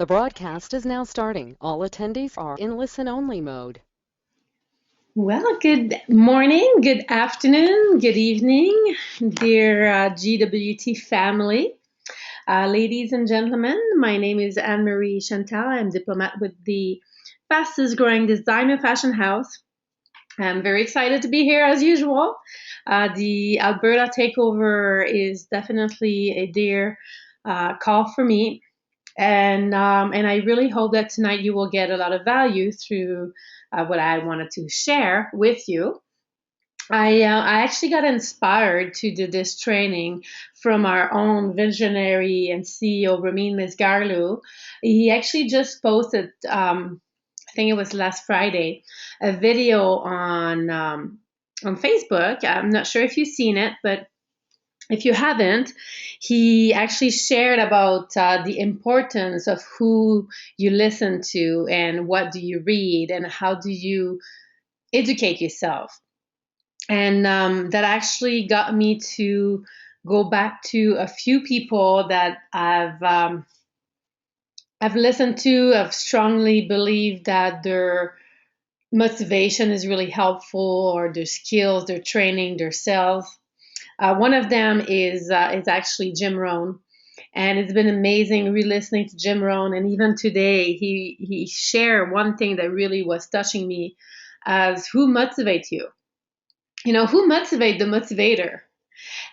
The broadcast is now starting. All attendees are in listen-only mode. Well, good morning, good afternoon, good evening, dear GWT family. Ladies and gentlemen, my name is Anne-Marie Chantal. I'm diplomat with the fastest growing designer fashion house. I'm very excited to be here as usual. The Alberta takeover is definitely a dear call for me. And I really hope that tonight you will get a lot of value through what I wanted to share with you. I actually got inspired to do this training from our own visionary and CEO Ramin Mesgarlu. He actually just posted, I think it was last Friday, a video on Facebook. I'm not sure if you've seen it, but if you haven't, he actually shared about the importance of who you listen to and what do you read and how do you educate yourself. And that actually got me to go back to a few people that I've listened to. I've strongly believed that their motivation is really helpful, or their skills, their training, their sales. One of them is actually Jim Rohn, and it's been amazing re-listening to Jim Rohn. And even today, he shared one thing that really was touching me, as who motivates you. You know, who motivates the motivator?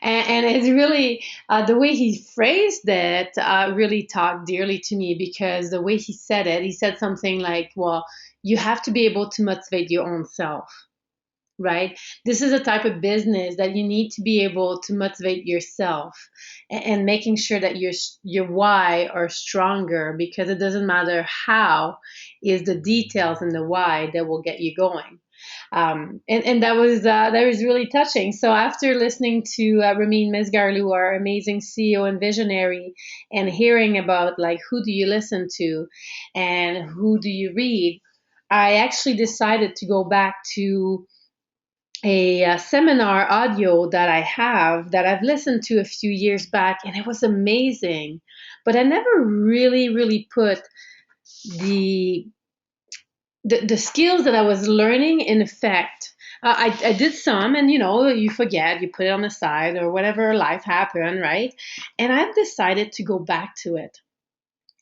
And it's really the way he phrased it really talked dearly to me, because the way he said something like, "Well, you have to be able to motivate your own self." Right? This is a type of business that you need to be able to motivate yourself, and making sure that your why are stronger, because it doesn't matter how, is the details and the why that will get you going. And that was really touching. So after listening to Ramin Mesgarlu, our amazing CEO and visionary, and hearing about like who do you listen to and who do you read, I actually decided to go back to a seminar audio that I've listened to a few years back, and it was amazing. But I never really put the the skills that I was learning in effect. I did some, and you forget, you put it on the side or whatever, life happened, right? And I've decided to go back to it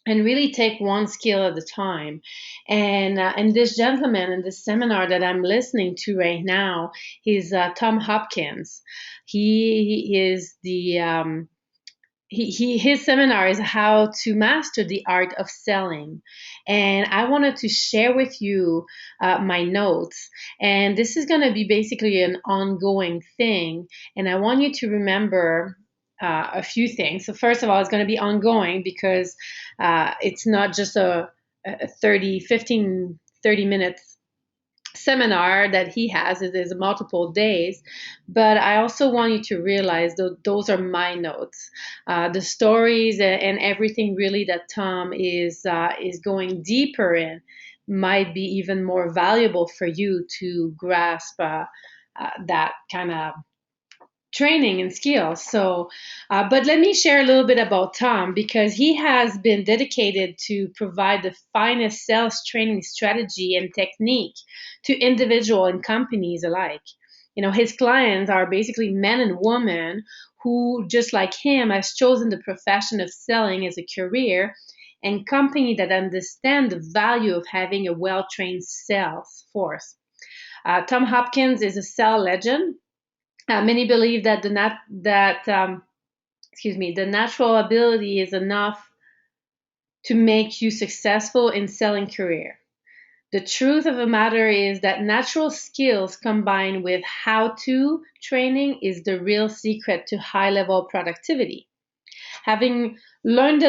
and really take one skill at a time. And this gentleman in this seminar that I'm listening to right now, he's Tom Hopkins. He is the his seminar is how to master the art of selling, and I wanted to share with you my notes. And this is going to be basically an ongoing thing, and I want you to remember a few things. So first of all, it's going to be ongoing, because it's not just a 30 minutes seminar that he has. It is multiple days, but I also want you to realize that those are my notes. The stories and everything really that Tom is going deeper in might be even more valuable for you to grasp that kind of training and skills. So, but let me share a little bit about Tom, because he has been dedicated to provide the finest sales training strategy and technique to individual and companies alike. His clients are basically men and women who, just like him, has chosen the profession of selling as a career, and company that understand the value of having a well-trained sales force. Tom Hopkins is a sales legend. Many believe that the natural ability is enough to make you successful in selling career. The truth of the matter is that natural skills combined with how-to training is the real secret to high-level productivity. Having learned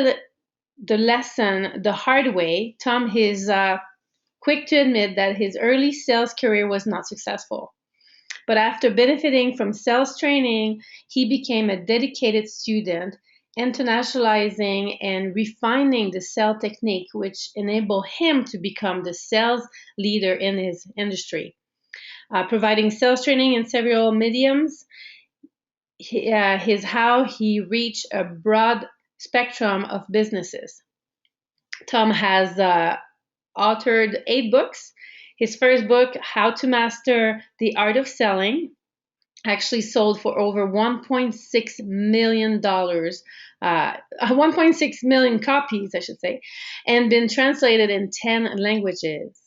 the lesson the hard way, Tom is quick to admit that his early sales career was not successful. But after benefiting from sales training, he became a dedicated student, internationalizing and refining the sales technique, which enabled him to become the sales leader in his industry. Providing sales training in several mediums is how he reached a broad spectrum of businesses. Tom has authored 8 books. His first book, How to Master the Art of Selling, actually sold for over $1.6 million, 1.6 million copies, I should say, and been translated in 10 languages.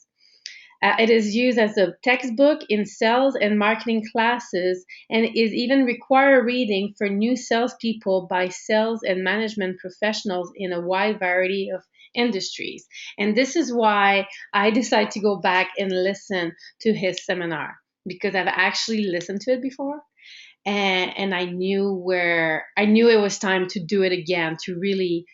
It is used as a textbook in sales and marketing classes and is even required reading for new salespeople by sales and management professionals in a wide variety of industries. And this is why I decided to go back and listen to his seminar, because I've actually listened to it before, and I knew it was time to do it again, to really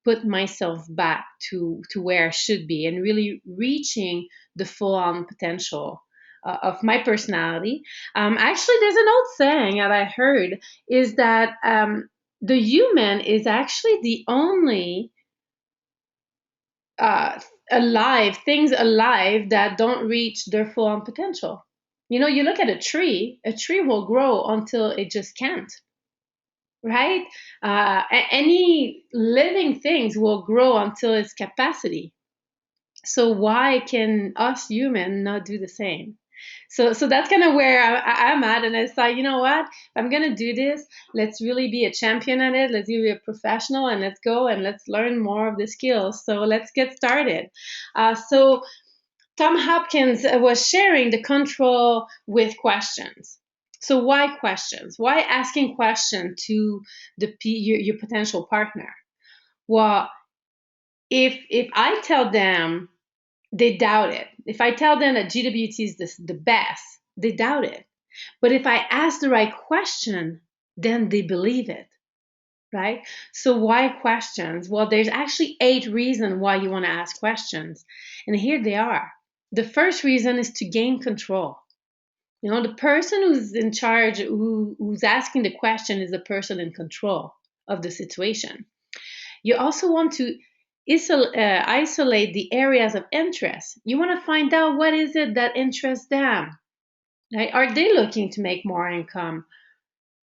put myself back to where I should be and really reaching the full on potential of my personality. Actually, there's an old saying that I heard is that the human is actually the only uh, things alive that don't reach their full on potential. You know, you look at a tree will grow until it just can't, right? Any living things will grow until its capacity. So why can us human not do the same? So that's kind of where I'm at, and I thought, you know what? If I'm gonna do this, let's really be a champion at it. Let's be a professional, and let's go and let's learn more of the skills. So let's get started. So Tom Hopkins was sharing the control with questions. So why questions? Why asking questions to your potential partner? Well, if I tell them, they doubt it. If I tell them that GWT is the best, they doubt it. But if I ask the right question, then they believe it, right? So why questions? Well, there's actually 8 reasons why you want to ask questions. And here they are. The first reason is to gain control. You know, the person who's in charge, who's asking the question, is the person in control of the situation. You also want to isolate the areas of interest. You want to find out what is it that interests them. Right? Are they looking to make more income,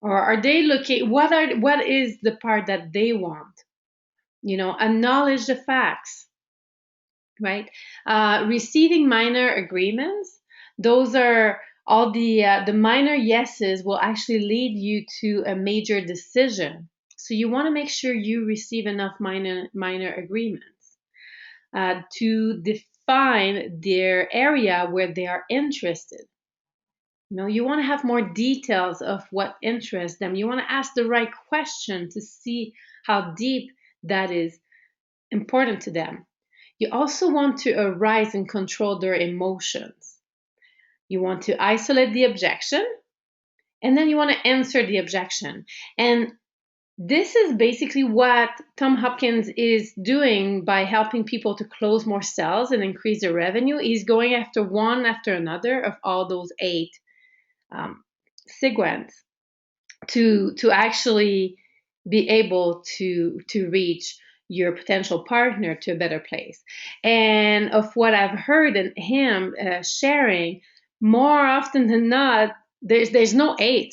or are they looking? What is the part that they want? You know, acknowledge the facts. Right? Receiving minor agreements. Those are all the minor yeses will actually lead you to a major decision. So you want to make sure you receive enough minor agreements to define their area where they are interested. You know, you want to have more details of what interests them. You want to ask the right question to see how deep that is important to them. You also want to arise and control their emotions. You want to isolate the objection, and then you want to answer the objection. And this is basically what Tom Hopkins is doing by helping people to close more sales and increase their revenue. He's going after one after another of all those 8 sequence to actually be able to reach your potential partner to a better place. And of what I've heard and him sharing, more often than not, there's no 8.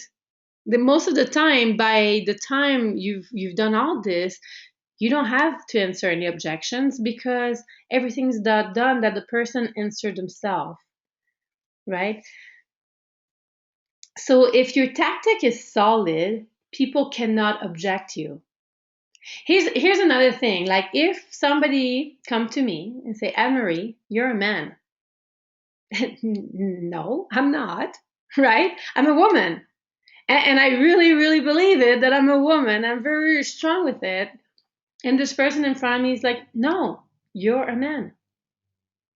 The most of the time, by the time you've done all this, you don't have to answer any objections because everything's done that the person answered themselves, right? So if your tactic is solid, people cannot object to you. Here's another thing. Like if somebody come to me and say, Anne Marie, you're a man. No, I'm not. Right? I'm a woman. And I really, really believe it that I'm a woman. I'm very, very strong with it. And this person in front of me is like, no, you're a man.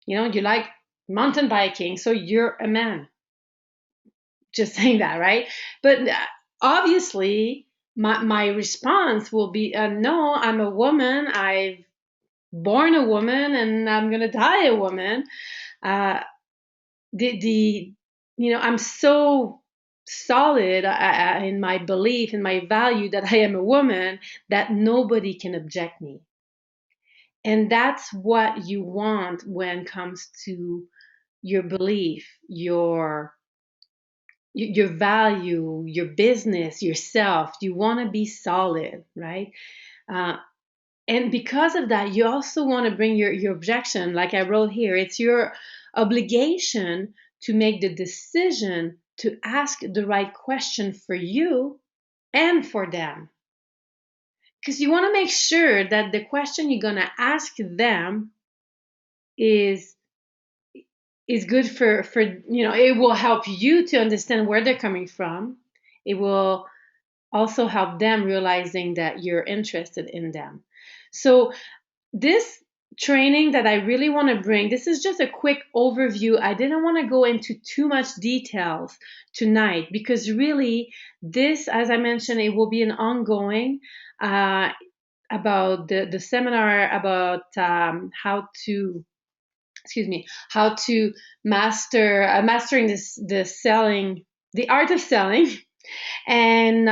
You know, you like mountain biking, so you're a man. Just saying that, right? But obviously, my response will be, no, I'm a woman. I've born a woman and I'm going to die a woman. Uh, the I'm so solid in my belief in my value that I am a woman that nobody can object me. And that's what you want when it comes to your belief, your value, your business, yourself. You want to be solid, right? Uh, And because of that, you also want to bring your objection. Like I wrote here, it's your obligation to make the decision to ask the right question for you and for them. Because you want to make sure that the question you're going to ask them is good for it will help you to understand where they're coming from. It will also help them realizing that you're interested in them. So this training that I really want to bring, this is just a quick overview. I didn't want to go into too much details tonight because really this, as I mentioned, it will be an ongoing about the seminar about how to excuse me, how to mastering the selling, the art of selling. And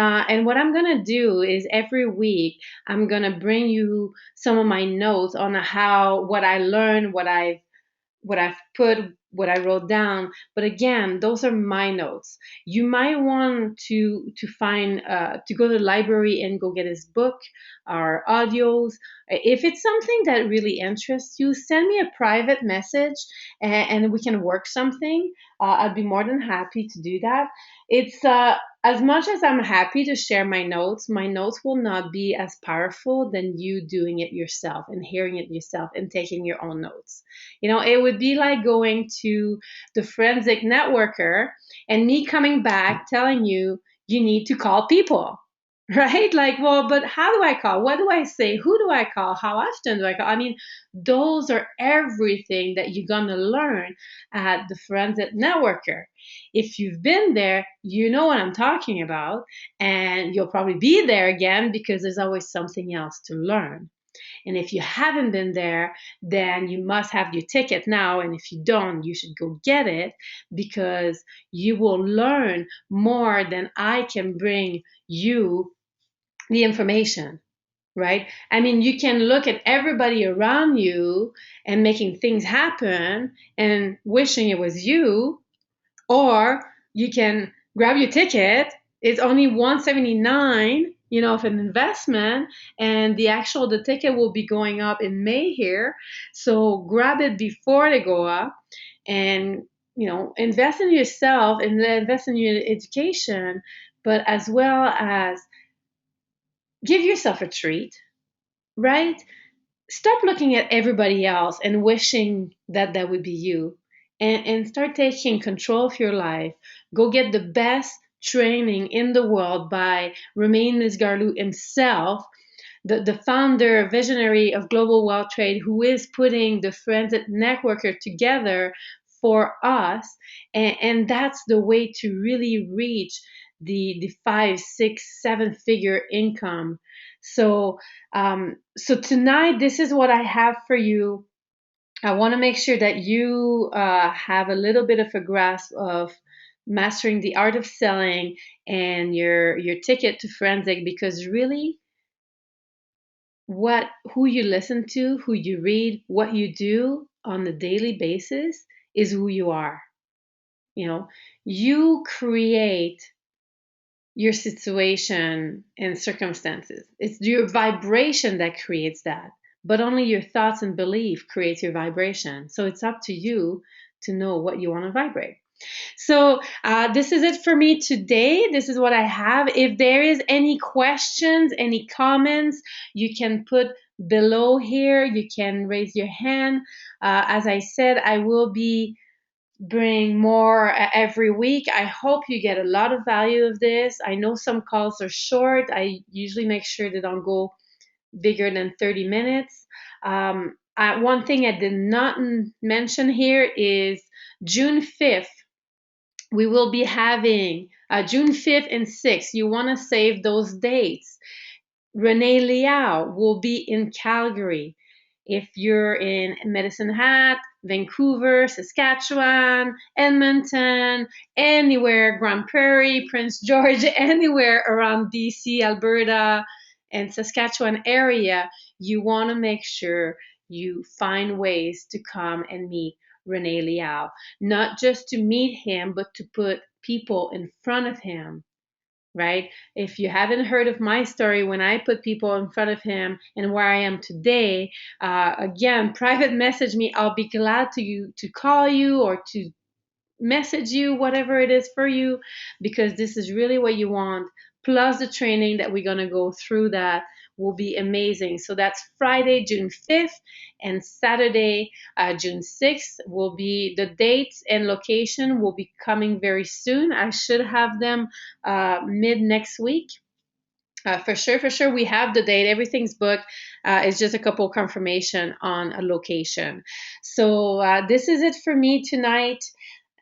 what I'm gonna do is every week I'm gonna bring you some of my notes on how what I learned, what I've put, what I wrote down. But again, those are my notes. You might want to find to go to the library and go get his book or audios. If it's something that really interests you, send me a private message and we can work something. I'd be more than happy to do that. It's as much as I'm happy to share my notes will not be as powerful than you doing it yourself and hearing it yourself and taking your own notes. It would be like going to the forensic networker and me coming back telling you you need to call people. Right? Like, well, but how do I call? What do I say? Who do I call? How often do I call? I mean, those are everything that you're going to learn at the forensic networker. If you've been there, you know what I'm talking about, and you'll probably be there again because there's always something else to learn. And if you haven't been there, then you must have your ticket now. And if you don't, you should go get it because you will learn more than I can bring you the information, right? I mean, you can look at everybody around you and making things happen and wishing it was you, or you can grab your ticket. It's only 179, of an investment, and the ticket will be going up in May here. So grab it before they go up, and invest in yourself and invest in your education, but as well as give yourself a treat, right? Stop looking at everybody else and wishing that that would be you, and start taking control of your life. Go get the best training in the world by Romain Misgarlou himself, the founder, visionary of Global Wealth Trade, who is putting the forensic networker together for us. And that's the way to really reach the 5, 6, 7 figure income. So tonight, this is what I have for you. I want to make sure that you have a little bit of a grasp of mastering the art of selling and your ticket to forensic, because really who you listen to, who you read, what you do on a daily basis is who you are. You create your situation and circumstances. It's your vibration that creates that, but only your thoughts and belief creates your vibration. So it's up to you to know what you want to vibrate. So this is it for me today. This is what I have. If there is any questions, any comments, you can put below here. You can raise your hand. As I said, I will be bring more every week. I hope you get a lot of value of this. I know some calls are short. I usually make sure they don't go bigger than 30 minutes. One thing I did not mention here is June 5th. We will be having June 5th and 6th. You want to save those dates. Renee Liao will be in Calgary. If you're in Medicine Hat, Vancouver, Saskatchewan, Edmonton, anywhere, Grand Prairie, Prince George, anywhere around BC, Alberta, and Saskatchewan area, you want to make sure you find ways to come and meet Rene Liao. Not just to meet him, but to put people in front of him right? If you haven't heard of my story, when I put people in front of him and where I am today, again, private message me. I'll be glad to call you or to message you, whatever it is for you, because this is really what you want. Plus the training that we're going to go through that will be amazing. So that's Friday, June 5th, and Saturday, June 6th will be the dates, and location will be coming very soon. I should have them mid next week. For sure, we have the date. Everything's booked. It's just a couple confirmation on a location. So this is it for me tonight.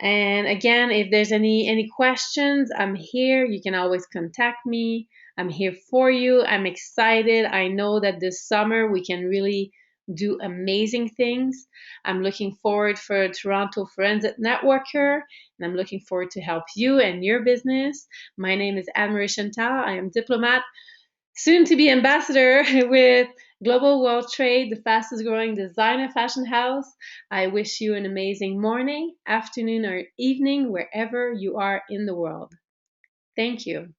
And again, if there's any questions, I'm here. You can always contact me. I'm here for you. I'm excited. I know that this summer we can really do amazing things. I'm looking forward for Toronto Forensic Networker, and I'm looking forward to help you and your business. My name is Anne-Marie Chantal. I am diplomat, soon to be ambassador with Global World Trade, the fastest growing designer fashion house. I wish you an amazing morning, afternoon, or evening, wherever you are in the world. Thank you.